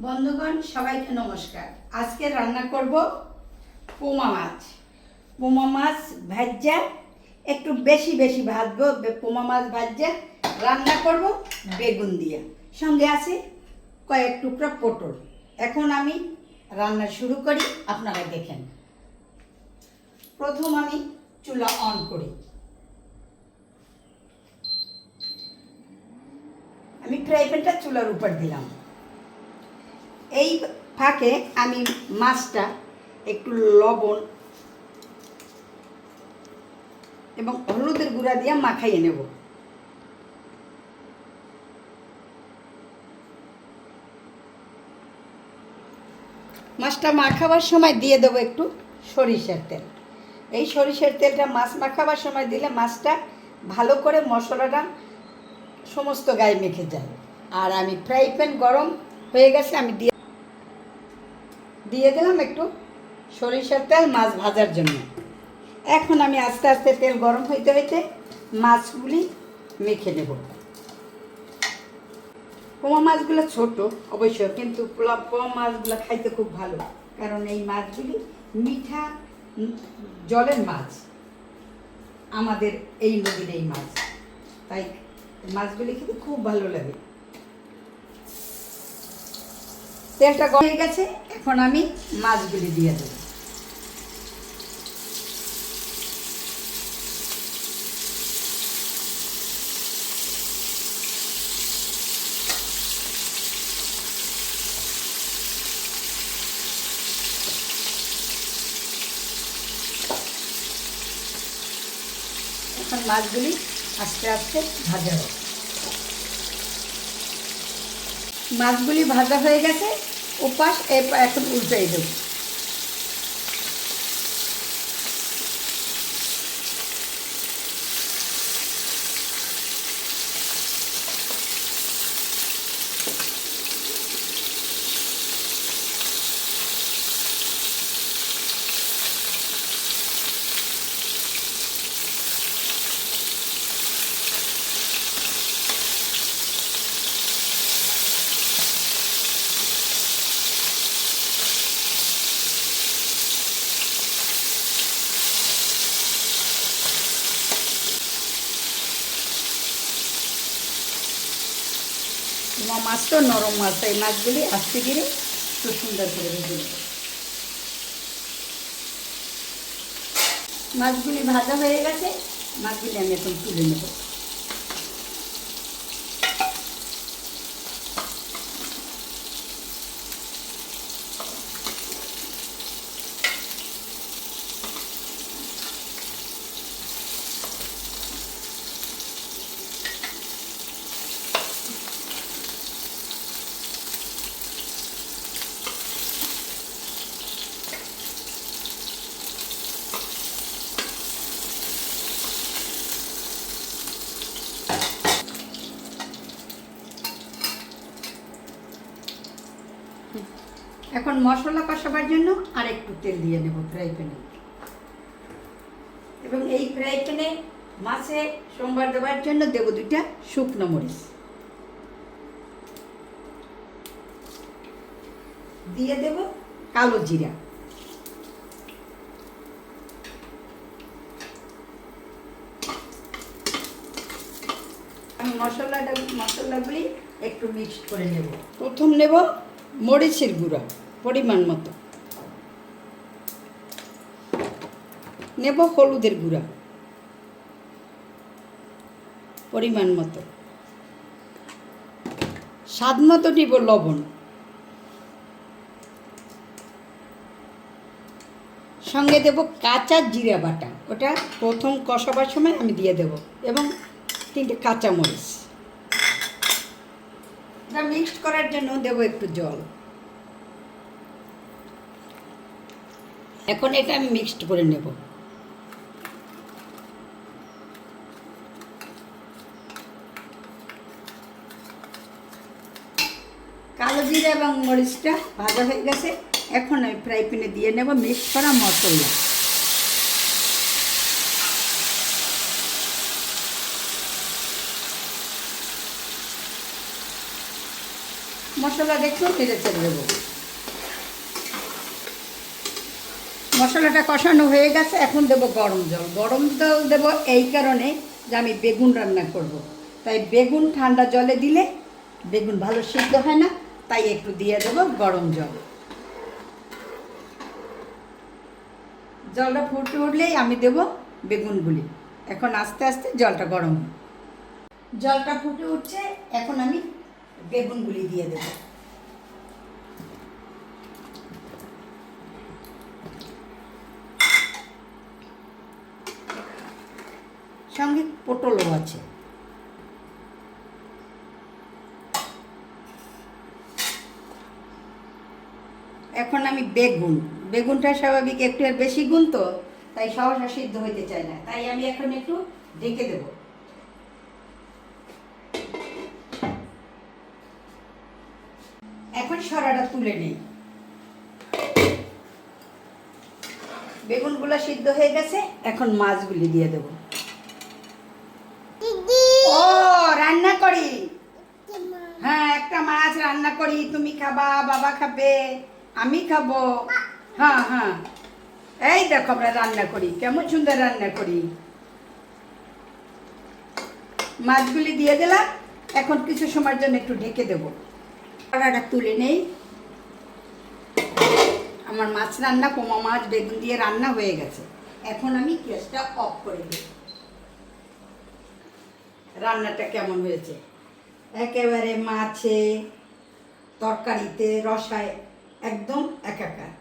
বন্ধুগণ সবাইকে নমস্কার। আজকে রান্না করব পোমা মাছ। পোমা মাছ ভাজা একটু বেশি বেশি ভাজবো। পোমা মাছ ভাজা রান্না করব বেগুন দিয়ে, সঙ্গে আছে কয়েক টুকরা পটল। এখন আমি রান্না শুরু করি, আপনারা দেখেন। প্রথম আমি চুলা অন করি। আমি ফ্রাই প্যানটা চুলার উপর দিলাম। এই ফাঁকে আমি মাছটা একটু লবণ এবং হলুদের গুঁড়া দিয়ে মাখাইয়ে নেব। মাছটা মাখাবার সময় দিয়ে দেবো একটু সরিষার তেল। এই সরিষার তেলটা মাছ মাখাবার সময় দিলে মাছটা ভালো করে মশলাটা সমস্ত গায়ে মেখে যায়। আর আমি ফ্রাই প্যান গরম হয়ে গেছে, আমি দিয়ে দিলাম একটু সরিষার তেল মাছ ভাজার জন্য। এখন আমি আস্তে আস্তে তেল গরম হইতে হইতে মাছগুলি মেখে নেব। পোমা মাছগুলো ছোট অবশ্য, কিন্তু পোমা মাছগুলো খাইতে খুব ভালো, কারণ এই মাছগুলি মিঠা জলের মাছ, আমাদের এই নদীর এই মাছ, তাই মাছগুলি খেতে খুব ভালো লাগে। তেলটা গরম হয়ে গেছে, এখন আমি মাছগুলি দিয়ে দেব। এখন মাছগুলি আস্তে আস্তে ভাজা হবে। মাছগুলি ভাজা হয়ে গেছে, ওপাশ এখন উল্টাই দেব। মাছ তো নরম মাছ, এই মাছগুলি আস্তে ধীরে খুব সুন্দর করে ভেজে নেব। মাছগুলি ভাজা হয়ে গেছে, মাছগুলি আমি এখন তুলে নেব। এখন মশলা কষাবার জন্য আর একটু তেল দিয়ে নেব ফ্রাই প্যানে, এবং এই ফ্রাই প্যানে মাছে সম্বার দেওয়ার জন্য দেব 2টা শুকনো মরিচ। দিয়ে দেব কালো জিরা। আমি মশলাগুলি একটু মিক্সড করে নেব। প্রথম নেব মরিচের গুঁড়া পরিমাণ মতো, নেব হলুদের গুঁড়া পরিমাণ মতো, স্বাদ মতো নিব লবণ, সঙ্গে দেব কাঁচা জিরা বাটা, ওটা প্রথম কষাবার সময় আমি দিয়ে দেব, এবং 3টে কাঁচা মরিচ। এটা মিক্সড করার জন্য দেব একটু জল। এখন এটা আমি মিক্সড করে নেব। কালো জিরা এবং মরিচটা ভাজা হয়ে গেছে, এখন আমি ফ্রাই প্যানে দিয়ে নেব মিক্স করা মশলা। মশলাটা একটু নেড়ে চেড়ে দেবো। মশলাটা কষানো হয়ে গেছে, এখন দেবো গরম জল। গরম জল দেবো এই কারণে যে আমি বেগুন রান্না করব। তাই বেগুন ঠান্ডা জলে দিলে বেগুন ভালো সিদ্ধ হয় না, তাই একটু দিয়ে দেবো গরম জল। জলটা ফুটে উঠলেই আমি দেবো বেগুনগুলি। এখন আস্তে আস্তে জলটা গরম, জলটা ফুটে উঠছে, এখন আমি বেগুনগুলি দিয়ে দেবো। সঙ্গে পটলও আছে। এখন আমি বেগুনটা স্বাভাবিক একটু এর বেশি গুণ, তো তাই সহসা সিদ্ধ হইতে চায় না, তাই আমি এখন একটু ঢেকে দেব। এখন সরাটা তুলে নেই। বেগুনগুলো সিদ্ধ হয়ে গেছে, এখন মাছগুলি দিয়ে দেব। ও রান্না করি, হ্যাঁ একটা মাছ রান্না করি, তুমি খাবা, বাবা খাবে, আমি খাবো। হ্যাঁ হ্যাঁ, এই দেখো আমরা রান্না করি, কেমন সুন্দর রান্না করি। মাছগুলি দিয়ে দিলাম, এখন কিছু সময়ের জন্য একটু ঢেকে দেবো। কড়াটা তুলে নেই। আমার মাছ রান্না, পোমা মাছ বেগুন দিয়ে রান্না হয়ে গেছে। এখন আমি গ্যাসটা অফ করে দিই। রান্নাটা কেমন হয়েছে? একেবারে মাছে, তরকারিতে, রসায় একদম একাকার।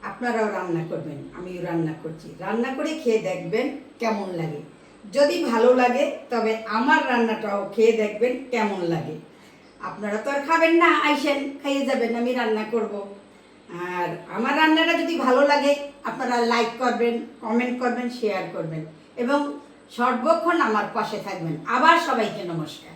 আপনারাও রান্না করবেন, আমিও রান্না করছি। রান্না করে খেয়ে দেখবেন কেমন লাগে। যদি ভালো লাগে তবে আমার রান্নাটাও খেয়ে দেখবেন কেমন লাগে। আপনারা তো আর খাবেন না, আইসেন খাইয়ে যাবেন, আমি রান্না করব। আর আমার রান্নাটা যদি ভালো লাগে আপনারা লাইক করবেন, কমেন্ট করবেন, শেয়ার করবেন এবং সর্বক্ষণ আমার পাশে থাকবেন। আবার সবাইকে নমস্কার।